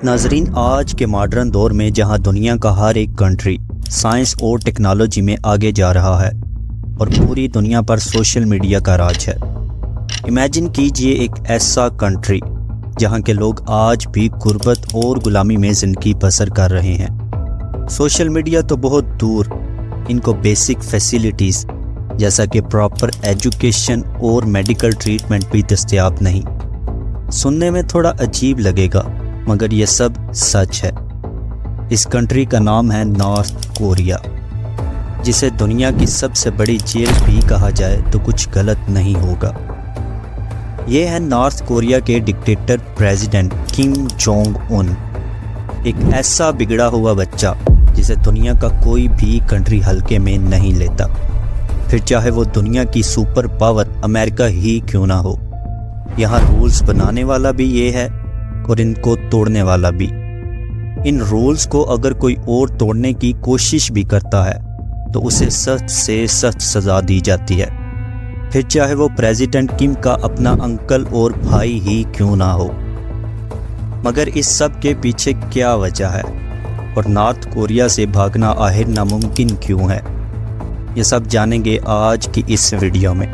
ناظرین، آج کے ماڈرن دور میں جہاں دنیا کا ہر ایک کنٹری سائنس اور ٹیکنالوجی میں آگے جا رہا ہے اور پوری دنیا پر سوشل میڈیا کا راج ہے، امیجن کیجئے ایک ایسا کنٹری جہاں کے لوگ آج بھی غربت اور غلامی میں زندگی بسر کر رہے ہیں۔ سوشل میڈیا تو بہت دور، ان کو بیسک فیسیلیٹیز جیسا کہ پراپر ایجوکیشن اور میڈیکل ٹریٹمنٹ بھی دستیاب نہیں۔ سننے میں تھوڑا عجیب لگے گا مگر یہ سب سچ ہے۔ اس کنٹری کا نام ہے نارتھ کوریا، جسے دنیا کی سب سے بڑی جیل بھی کہا جائے تو کچھ غلط نہیں ہوگا۔ یہ ہے نارتھ کوریا کے dictator president Kim Jong Un, ایک ایسا بگڑا ہوا بچہ جسے دنیا کا کوئی بھی کنٹری ہلکے میں نہیں لیتا، پھر چاہے وہ دنیا کی سپر پاور امریکہ ہی کیوں نہ ہو۔ یہاں رولز بنانے والا بھی یہ ہے اور ان کو توڑنے والا بھی۔ ان رولز کو اگر کوئی اور توڑنے کی کوشش بھی کرتا ہے تو اسے سخت سے سخت سزا دی جاتی ہے، پھر چاہے وہ پریزیڈنٹ کم کا اپنا انکل اور بھائی ہی کیوں نہ ہو۔ مگر اس سب کے پیچھے کیا وجہ ہے اور نارتھ کوریا سے بھاگنا آخر ناممکن کیوں ہے، یہ سب جانیں گے آج کی اس ویڈیو میں۔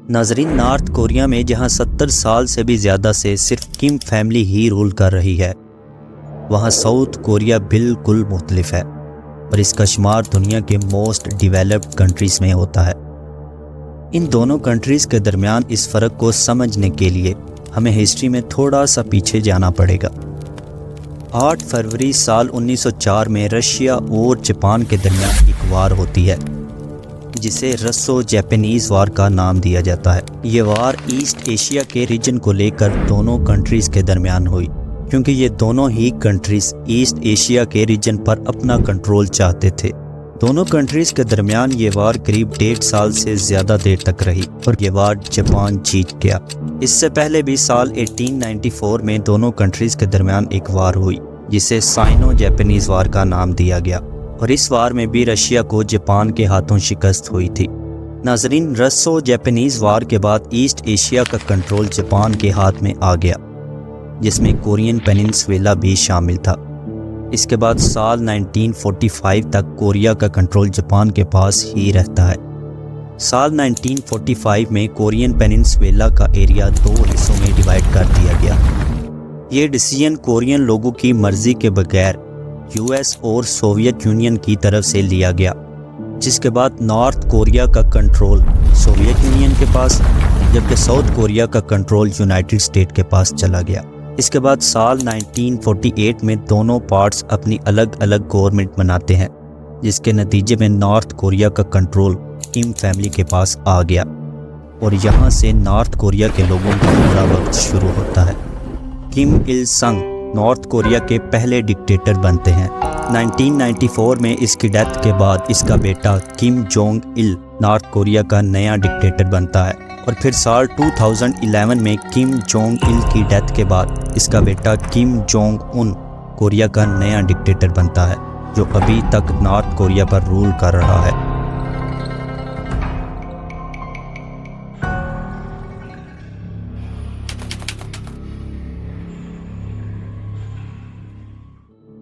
ناظرین، نارتھ کوریا میں جہاں 70 سال سے بھی زیادہ سے صرف کم فیملی ہی رول کر رہی ہے، وہاں ساؤتھ کوریا بالکل مختلف ہے اور اس کا شمار دنیا کے موسٹ ڈیولپڈ کنٹریز میں ہوتا ہے۔ ان دونوں کنٹریز کے درمیان اس فرق کو سمجھنے کے لیے ہمیں ہسٹری میں تھوڑا سا پیچھے جانا پڑے گا۔ 8 فروری سال 1904 میں رشیا اور جاپان کے درمیان ایک وار ہوتی ہے جسے رسو جاپانیز وار کا نام دیا جاتا ہے۔ یہ وار ایسٹ ایشیا کے ریجن کو لے کر دونوں کنٹریز کے درمیان ہوئی، کیونکہ یہ دونوں ہی کنٹریز ایسٹ ایشیا کے ریجن پر اپنا کنٹرول چاہتے تھے۔ دونوں کنٹریز کے درمیان یہ وار قریب 1.5 سال سے زیادہ دیر تک رہی اور یہ وار جاپان جیت گیا۔ اس سے پہلے بھی سال 1894 میں دونوں کنٹریز کے درمیان ایک وار ہوئی جسے سائنو جاپانیز وار کا نام دیا گیا، اور اس وار میں بھی رشیا کو جاپان کے ہاتھوں شکست ہوئی تھی۔ ناظرین، رسو جاپانیز وار کے بعد ایسٹ ایشیا کا کنٹرول جاپان کے ہاتھ میں آ گیا، جس میں کورین پیننسویلا بھی شامل تھا۔ اس کے بعد سال 1945 تک کوریا کا کنٹرول جاپان کے پاس ہی رہتا ہے۔ سال 1945 میں کورین پیننسویلا کا ایریا 2 حصوں میں ڈیوائیڈ کر دیا گیا۔ یہ ڈیسیژن کورین لوگوں کی مرضی کے بغیر یو ایس اور سوویت یونین کی طرف سے لیا گیا، جس کے بعد نارتھ کوریا کا کنٹرول سوویت یونین کے پاس، جبکہ ساؤتھ کوریا کا کنٹرول یونائٹڈ اسٹیٹ کے پاس چلا گیا۔ اس کے بعد سال 1948 میں دونوں پارٹس اپنی الگ الگ گورنمنٹ بناتے ہیں، جس کے نتیجے میں نارتھ کوریا کا کنٹرول کم فیملی کے پاس آ گیا اور یہاں سے نارتھ کوریا کے لوگوں کا برا وقت شروع ہوتا ہے۔ کم il سنگ نارتھ کوریا کے پہلے ڈکٹیٹر بنتے ہیں۔ 1994 میں اس کی ڈیتھ کے بعد اس کا بیٹا Kim Jong il North Korea کا نیا ڈکٹیٹر بنتا ہے، اور پھر سال 2011 میں کم جونگ il کی ڈیتھ کے بعد اس کا بیٹا کم جونگ ان کوریا کا نیا ڈکٹیٹر بنتا ہے، جو ابھی تک نارتھ کوریا پر رول کر رہا ہے۔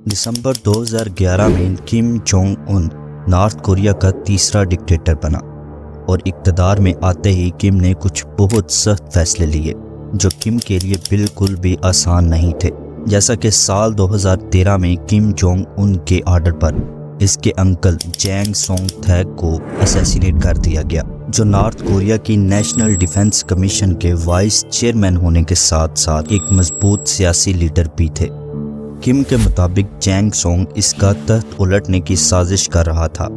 دسمبر 2011 میں Kim Jong Un north Korea کا تیسرا ڈکٹیٹر بنا، اور اقتدار میں آتے ہی کم نے کچھ بہت سخت فیصلے لیے جو کم کے لیے بالکل بھی آسان نہیں تھے، جیسا کہ سال 2013 میں کم جونگ ان کے آرڈر پر اس کے انکل جینگ سونگ تھیک کو اسیسینیٹ کر دیا گیا، جو نارتھ کوریا کی نیشنل ڈیفنس کمیشن کے وائس چیئرمین ہونے کے ساتھ ساتھ ایک مضبوط سیاسی لیڈر بھی تھے۔ کم کے مطابق جینگ سونگ اس کا تخت الٹنے کی سازش کر رہا تھا،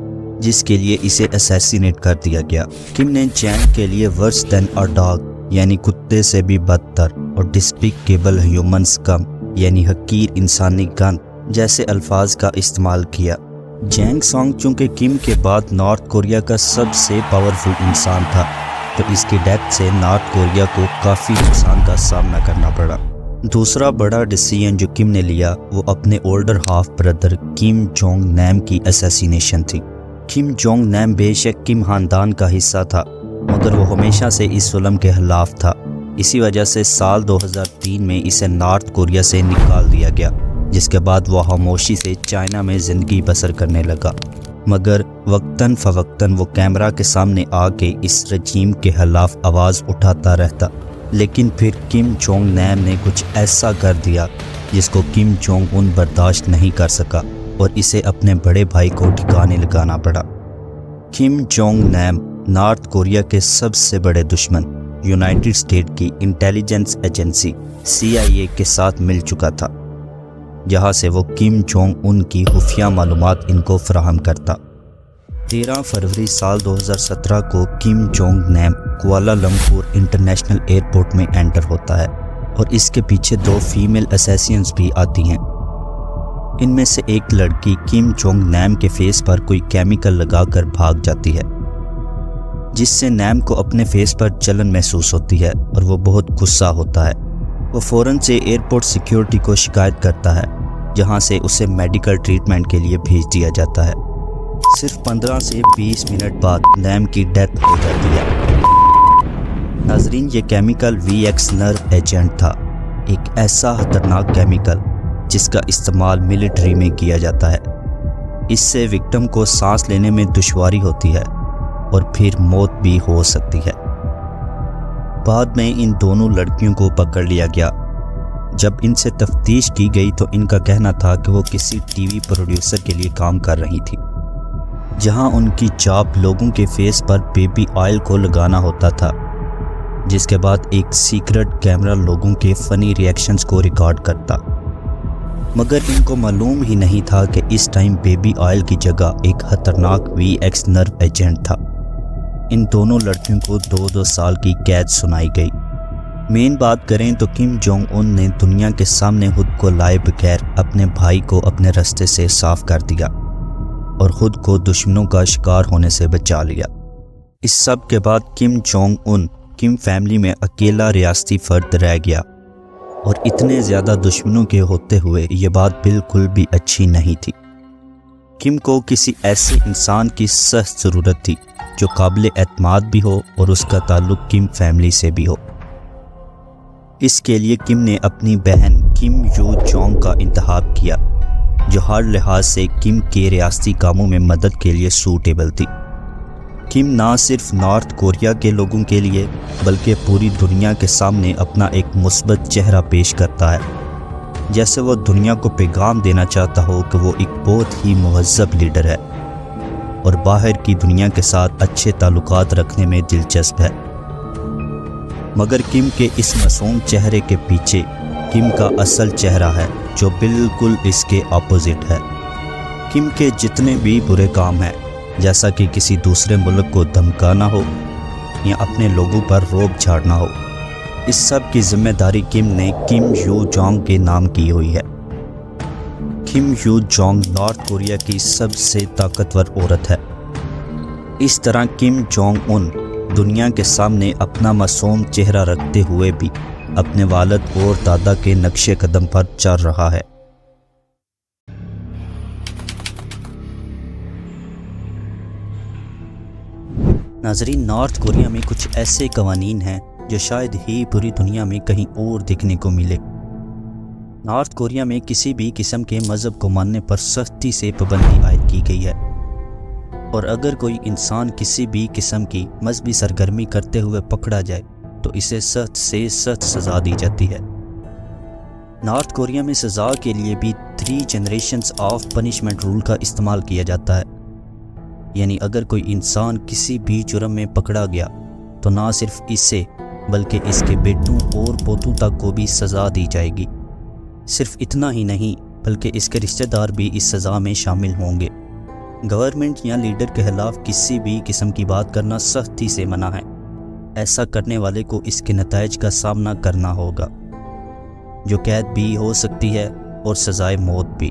جس کے لیے اسے اسیسینیٹ کر دیا گیا۔ کم نے جینگ کے لیے ورس دین اے ڈاگ یعنی کتے سے بھی بدتر اور ڈسپیکیبل ہیومنز کم یعنی حقیر انسانی گند جیسے الفاظ کا استعمال کیا۔ جینگ سانگ چونکہ کم کے بعد نارتھ کوریا کا سب سے پاورفل انسان تھا، تو اس کی ڈیتھ سے نارتھ کوریا کو کافی نقصان کا سامنا کرنا پڑا۔ دوسرا بڑا ڈیسیژن جو کم نے لیا وہ اپنے older half brother Kim Jong Nam کی اسیسینیشن تھی۔ کم جونگ نیم بے شک کم خاندان کا حصہ تھا، مگر وہ ہمیشہ سے اس ظلم کے خلاف تھا۔ اسی وجہ سے سال 2003 میں اسے نارتھ کوریا سے نکال دیا گیا، جس کے بعد وہ خاموشی سے چائنا میں زندگی بسر کرنے لگا۔ مگر وقتاً فوقتاً وہ کیمرہ کے سامنے آ کے اس رجیم کے خلاف آواز اٹھاتا رہتا، لیکن پھر کم جونگ نیم نے کچھ ایسا کر دیا جس کو کم جونگ ان برداشت نہیں کر سکا اور اسے اپنے بڑے بھائی کو ٹھکانے لگانا پڑا۔ کم جونگ نیم نارتھ کوریا کے سب سے بڑے دشمن یونائٹڈ اسٹیٹ کی انٹیلیجنس ایجنسی CIA کے ساتھ مل چکا تھا، جہاں سے وہ کم جونگ ان کی خفیہ معلومات ان کو فراہم کرتا۔ 13 فروری سال 2017 کو کم جونگ نیم کوالالمپور انٹرنیشنل ایئرپورٹ میں انٹر ہوتا ہے اور اس کے پیچھے 2 فیمیل اسیسینز بھی آتی ہیں۔ ان میں سے ایک لڑکی کم جونگ نیم کے فیس پر کوئی کیمیکل لگا کر بھاگ جاتی ہے، جس سے نیم کو اپنے فیس پر جلن محسوس ہوتی ہے اور وہ بہت غصہ ہوتا ہے۔ وہ فوراً سے ایئرپورٹ سیکیورٹی کو شکایت کرتا ہے، جہاں سے اسے میڈیکل ٹریٹمنٹ کے لیے بھیج دیا جاتا ہے۔ صرف 15 سے 20 منٹ بعد نیم کی ڈیتھ ہو جاتی ہے۔ ناظرین، یہ کیمیکل VX نرو ایجنٹ تھا، ایک ایسا خطرناک کیمیکل جس کا استعمال ملٹری میں کیا جاتا ہے۔ اس سے وکٹم کو سانس لینے میں دشواری ہوتی ہے اور پھر موت بھی ہو سکتی ہے۔ بعد میں ان دونوں لڑکیوں کو پکڑ لیا گیا۔ جب ان سے تفتیش کی گئی تو ان کا کہنا تھا کہ وہ کسی ٹی وی پروڈیوسر کے لیے کام کر رہی تھی، جہاں ان کی جاب لوگوں کے فیس پر بیبی آئل کو لگانا ہوتا تھا، جس کے بعد ایک سیکرٹ کیمرہ لوگوں کے فنی ری ایکشنز کو ریکارڈ کرتا۔ مگر ان کو معلوم ہی نہیں تھا کہ اس ٹائم بیبی آئل کی جگہ ایک خطرناک VX نرو ایجنٹ تھا۔ ان دونوں لڑکیوں کو 2 سال کی قید سنائی گئی۔ مین بات کریں تو کم جونگ ان نے دنیا کے سامنے خود کو لائے بغیر اپنے بھائی کو اپنے رستے سے صاف کر دیا اور خود کو دشمنوں کا شکار ہونے سے بچا لیا۔ اس سب کے بعد کم جونگ ان کم فیملی میں اکیلا ریاستی فرد رہ گیا، اور اتنے زیادہ دشمنوں کے ہوتے ہوئے یہ بات بالکل بھی اچھی نہیں تھی۔ کم کو کسی ایسے انسان کی سخت ضرورت تھی جو قابل اعتماد بھی ہو اور اس کا تعلق کم فیملی سے بھی ہو۔ اس کے لیے کم نے اپنی بہن کم یو جونگ کا انتخاب کیا، جو ہر لحاظ سے کم کے ریاستی کاموں میں مدد کے لیے سوٹیبل تھی۔ کم نہ صرف نارتھ کوریا کے لوگوں کے لیے بلکہ پوری دنیا کے سامنے اپنا ایک مثبت چہرہ پیش کرتا ہے، جیسے وہ دنیا کو پیغام دینا چاہتا ہو کہ وہ ایک بہت ہی مہذب لیڈر ہے اور باہر کی دنیا کے ساتھ اچھے تعلقات رکھنے میں دلچسپ ہے۔ مگر کم کے اس معصوم چہرے کے پیچھے کم کا اصل چہرہ ہے، جو بالکل اس کے اپوزٹ ہے۔ کم کے جتنے بھی برے کام ہیں، جیسا کہ کسی دوسرے ملک کو دھمکانا ہو یا اپنے لوگوں پر روب جھاڑنا ہو، اس سب کی ذمہ داری کم نے کم یو جونگ کے نام کی ہوئی ہے۔ کم یو جونگ نارتھ کوریا کی سب سے طاقتور عورت ہے۔ اس طرح کم جونگ ان دنیا کے سامنے اپنا معصوم چہرہ رکھتے ہوئے بھی اپنے والد اور دادا کے نقش قدم پر چل رہا ہے۔ ناظرین، نارتھ کوریا میں کچھ ایسے قوانین ہیں جو شاید ہی پوری دنیا میں کہیں اور دیکھنے کو ملے۔ نارتھ کوریا میں کسی بھی قسم کے مذہب کو ماننے پر سختی سے پابندی عائد کی گئی ہے، اور اگر کوئی انسان کسی بھی قسم کی مذہبی سرگرمی کرتے ہوئے پکڑا جائے تو اسے سخت سے سخت سزا دی جاتی ہے۔ نارتھ کوریا میں سزا کے لیے بھی 3 جنریشنز آف پنشمنٹ رول کا استعمال کیا جاتا ہے، یعنی اگر کوئی انسان کسی بھی جرم میں پکڑا گیا تو نہ صرف اسے بلکہ اس کے بیٹوں اور پوتوں تک کو بھی سزا دی جائے گی۔ صرف اتنا ہی نہیں بلکہ اس کے رشتہ دار بھی اس سزا میں شامل ہوں گے۔ گورنمنٹ یا لیڈر کے خلاف کسی بھی قسم کی بات کرنا سختی سے منع ہے۔ ایسا کرنے والے کو اس کے نتائج کا سامنا کرنا ہوگا، جو قید بھی ہو سکتی ہے اور سزائے موت بھی۔